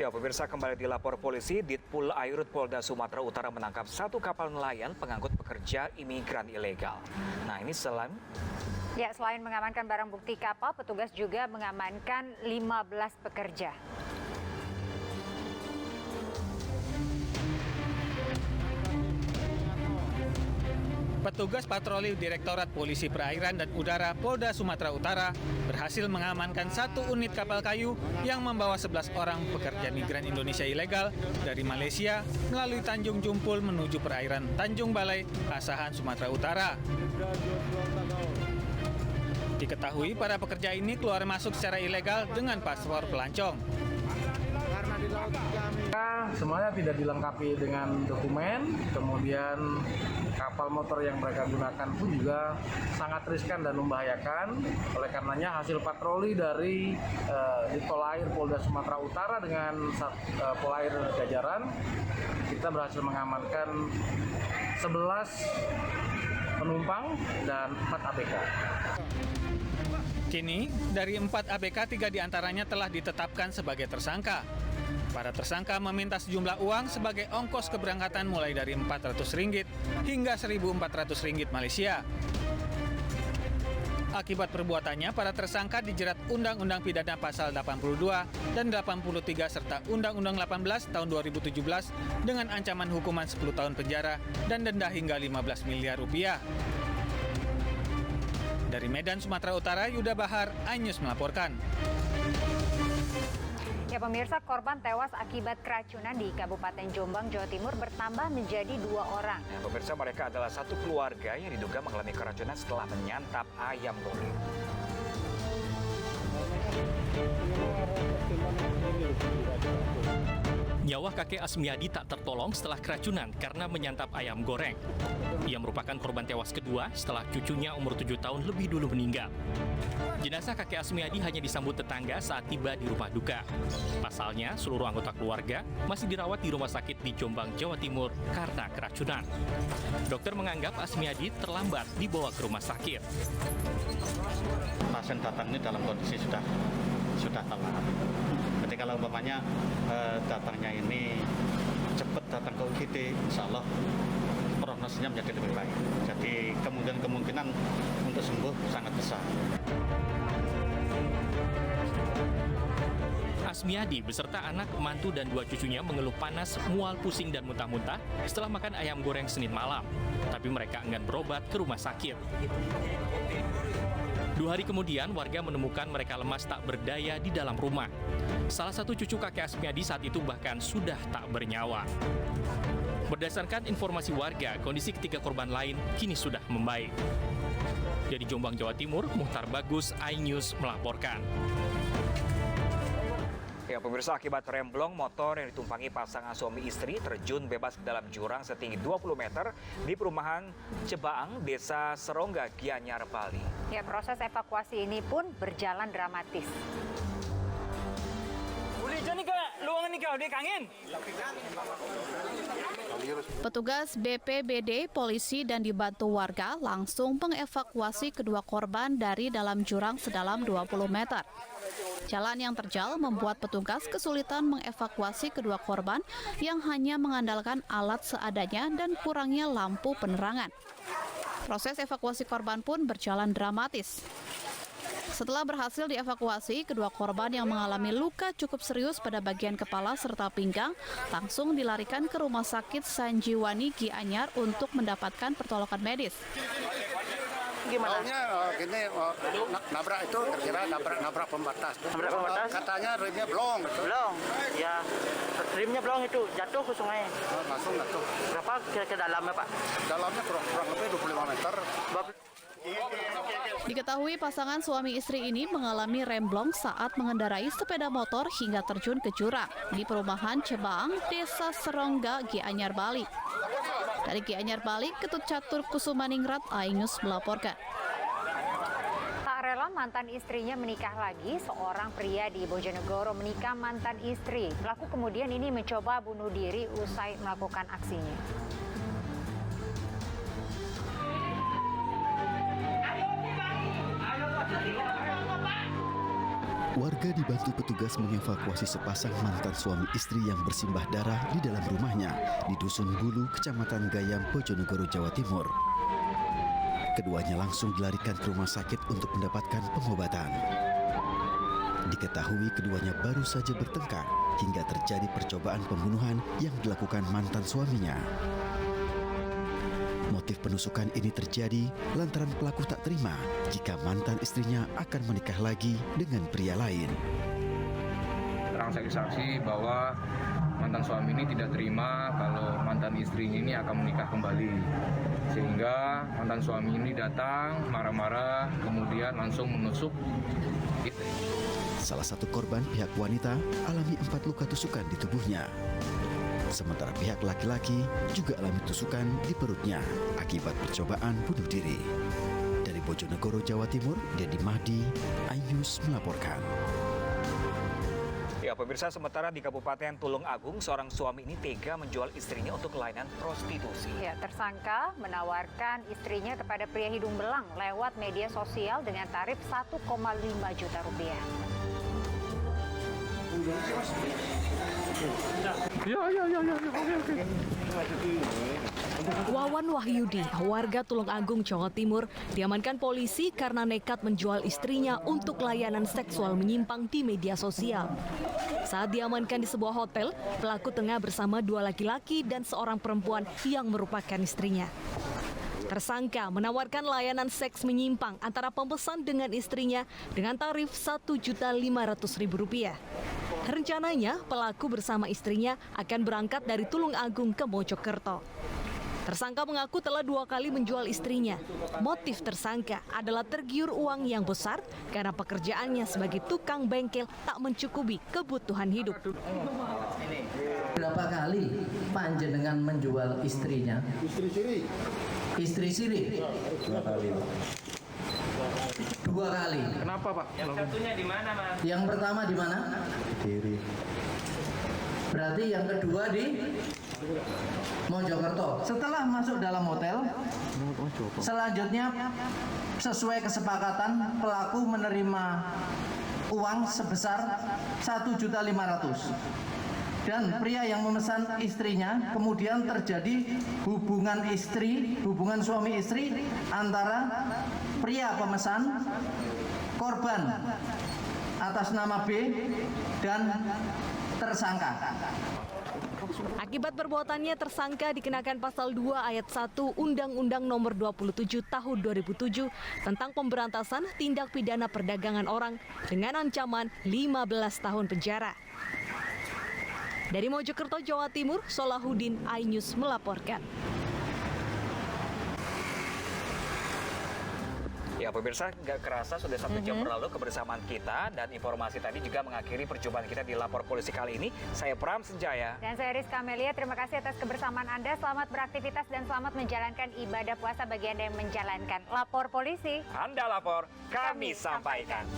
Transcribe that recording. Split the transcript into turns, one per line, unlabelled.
Ya, pemirsa, kembali dilapor polisi, Ditpol Airut Polda Sumatera Utara menangkap satu kapal nelayan pengangkut pekerja imigran ilegal. Nah, ini selain
mengamankan barang bukti kapal, petugas juga mengamankan 15 pekerja.
Petugas patroli Direktorat Polisi Perairan dan Udara Polda Sumatera Utara berhasil mengamankan satu unit kapal kayu yang membawa 11 orang pekerja migran Indonesia ilegal dari Malaysia melalui Tanjung Jumpul menuju perairan Tanjung Balai, Asahan, Sumatera Utara. Diketahui para pekerja ini keluar masuk secara ilegal dengan paspor pelancong.
Semuanya tidak dilengkapi dengan dokumen, kemudian kapal motor yang mereka gunakan pun juga sangat riskan dan membahayakan. Oleh karenanya hasil patroli dari Ditpol Air Polda Sumatera Utara dengan Polair Jajaran, kita berhasil mengamankan 11 penumpang dan 4 ABK.
Kini, dari 4 ABK, 3 diantaranya telah ditetapkan sebagai tersangka. Para tersangka meminta sejumlah uang sebagai ongkos keberangkatan mulai dari Rp400 hingga Rp1.400 Malaysia. Akibat perbuatannya, para tersangka dijerat Undang-Undang Pidana Pasal 82 dan 83 serta Undang-Undang 18 tahun 2017 dengan ancaman hukuman 10 tahun penjara dan denda hingga Rp15 miliar. Dari Medan, Sumatera Utara, Yuda Bahar, iNews melaporkan.
Ya, pemirsa, korban tewas akibat keracunan di Kabupaten Jombang, Jawa Timur bertambah menjadi 2 orang.
Ya, pemirsa, mereka adalah satu keluarga yang diduga mengalami keracunan setelah menyantap ayam goreng.
Nyawa kakek Asmiadi tak tertolong setelah keracunan karena menyantap ayam goreng. Ia merupakan korban tewas kedua setelah cucunya umur 7 tahun lebih dulu meninggal. Jenazah kakek Asmiadi hanya disambut tetangga saat tiba di rumah duka. Pasalnya, seluruh anggota keluarga masih dirawat di rumah sakit di Jombang, Jawa Timur karena keracunan. Dokter menganggap Asmiadi terlambat dibawa ke rumah sakit.
Pasien datang ini dalam kondisi sudah telat. Jadi kalau umpamanya datangnya ini cepat datang ke UGD, insya Allah prognosisnya menjadi lebih baik. Jadi kemungkinan untuk sembuh sangat besar.
Asmiadi beserta anak, mantu, dan 2 cucunya mengeluh panas, mual, pusing, dan muntah-muntah setelah makan ayam goreng Senin malam. Tapi mereka enggan berobat ke rumah sakit. 2 hari kemudian, warga menemukan mereka lemas tak berdaya di dalam rumah. Salah satu cucu kakek Asmiadi saat itu bahkan sudah tak bernyawa. Berdasarkan informasi warga, kondisi ketiga korban lain kini sudah membaik. Dari Jombang, Jawa Timur, Muhtar Bagus, iNews melaporkan.
Ya, pemirsa, akibat remblong, motor yang ditumpangi pasangan suami istri terjun bebas ke dalam jurang setinggi 20 meter di perumahan Cebaang, Desa Serongga, Gianyar, Bali.
Ya, proses evakuasi ini pun berjalan dramatis.
Petugas BPBD, polisi, dan dibantu warga langsung mengevakuasi kedua korban dari dalam jurang sedalam 20 meter. Jalan yang terjal membuat petugas kesulitan mengevakuasi kedua korban yang hanya mengandalkan alat seadanya dan kurangnya lampu penerangan. Proses evakuasi korban pun berjalan dramatis. Setelah berhasil dievakuasi, kedua korban yang mengalami luka cukup serius pada bagian kepala serta pinggang langsung dilarikan ke Rumah Sakit Sanjiwani Gianyar untuk mendapatkan pertolongan medis.
Gimana? Gini, nabrak itu kira nabrak pembatas.
Nabrak pembatas?
Katanya remnya blong.
Blong? Ya, remnya blong itu jatuh ke sungai.
Langsung jatuh.
Berapa ke dalamnya, Pak?
Dalamnya kurang lebih 25 meter.
Diketahui pasangan suami istri ini mengalami remblong saat mengendarai sepeda motor hingga terjun ke jurang di perumahan Cebaang, Desa Serongga, Gianyar, Bali. Dari Gianyar, Bali, Ketut Catur Kusumaningrat, iNews melaporkan.
Tak rela mantan istrinya menikah lagi, seorang pria di Bojonegoro menikah mantan istri. Pelaku kemudian ini mencoba bunuh diri usai melakukan aksinya.
Warga dibantu petugas mengevakuasi sepasang mantan suami istri yang bersimbah darah di dalam rumahnya di Dusun Bulu, Kecamatan Gayam, Bojonegoro, Jawa Timur. Keduanya langsung dilarikan ke rumah sakit untuk mendapatkan pengobatan. Diketahui keduanya baru saja bertengkar hingga terjadi percobaan pembunuhan yang dilakukan mantan suaminya. Motif penusukan ini terjadi lantaran pelaku tak terima jika mantan istrinya akan menikah lagi dengan pria lain.
Terang saksi-saksi bahwa mantan suami ini tidak terima kalau mantan istrinya ini akan menikah kembali. Sehingga mantan suami ini datang marah-marah kemudian langsung menusuk istri.
Salah satu korban, pihak wanita, alami 4 luka tusukan di tubuhnya. Sementara pihak laki-laki juga alami tusukan di perutnya akibat percobaan bunuh diri. Dari Bojonegoro, Jawa Timur, Dedi Mahdi, iNews melaporkan.
Ya, pemirsa, sementara di Kabupaten Tulung Agung, seorang suami ini tega menjual istrinya untuk layanan prostitusi.
Ya, tersangka menawarkan istrinya kepada pria hidung belang lewat media sosial dengan tarif 1,5 juta rupiah.
Wawan Wahyudi, warga Tulung Agung, Jawa Timur, diamankan polisi karena nekat menjual istrinya untuk layanan seksual menyimpang di media sosial. Saat diamankan di sebuah hotel, pelaku tengah bersama 2 laki-laki dan seorang perempuan yang merupakan istrinya. Tersangka menawarkan layanan seks menyimpang antara pemesan dengan istrinya dengan tarif Rp1.500.000. Rencananya, pelaku bersama istrinya akan berangkat dari Tulung Agung ke Mojokerto. Tersangka mengaku telah 2 kali menjual istrinya. Motif tersangka adalah tergiur uang yang besar karena pekerjaannya sebagai tukang bengkel tak mencukupi kebutuhan hidup.
Berapa kali panjenengan menjual istrinya? Istri siri? 2 kali. 2 kali.
Kenapa, Pak? Yang satunya di mana, Mas?
Yang pertama di mana?
Diri.
Berarti yang kedua di Mojokerto. Setelah masuk dalam hotel, selanjutnya sesuai kesepakatan pelaku menerima uang sebesar Rp1.500.000. Dan pria yang memesan istrinya kemudian terjadi hubungan suami istri antara pria pemesan, korban atas nama B, dan tersangka.
Akibat perbuatannya, tersangka dikenakan pasal 2 ayat 1 Undang-Undang Nomor 27 Tahun 2007 tentang pemberantasan tindak pidana perdagangan orang dengan ancaman 15 tahun penjara. Dari Mojokerto, Jawa Timur, Solahuddin, iNews melaporkan.
Ya, pemirsa, nggak kerasa sudah 1 jam berlalu kebersamaan kita, dan informasi tadi juga mengakhiri perjumpaan kita di Lapor Polisi kali ini. Saya Pram Senjaya.
Dan saya Rizka Amelia, terima kasih atas kebersamaan Anda. Selamat beraktivitas dan selamat menjalankan ibadah puasa bagi Anda yang menjalankan. Lapor Polisi.
Anda lapor, kami sampaikan.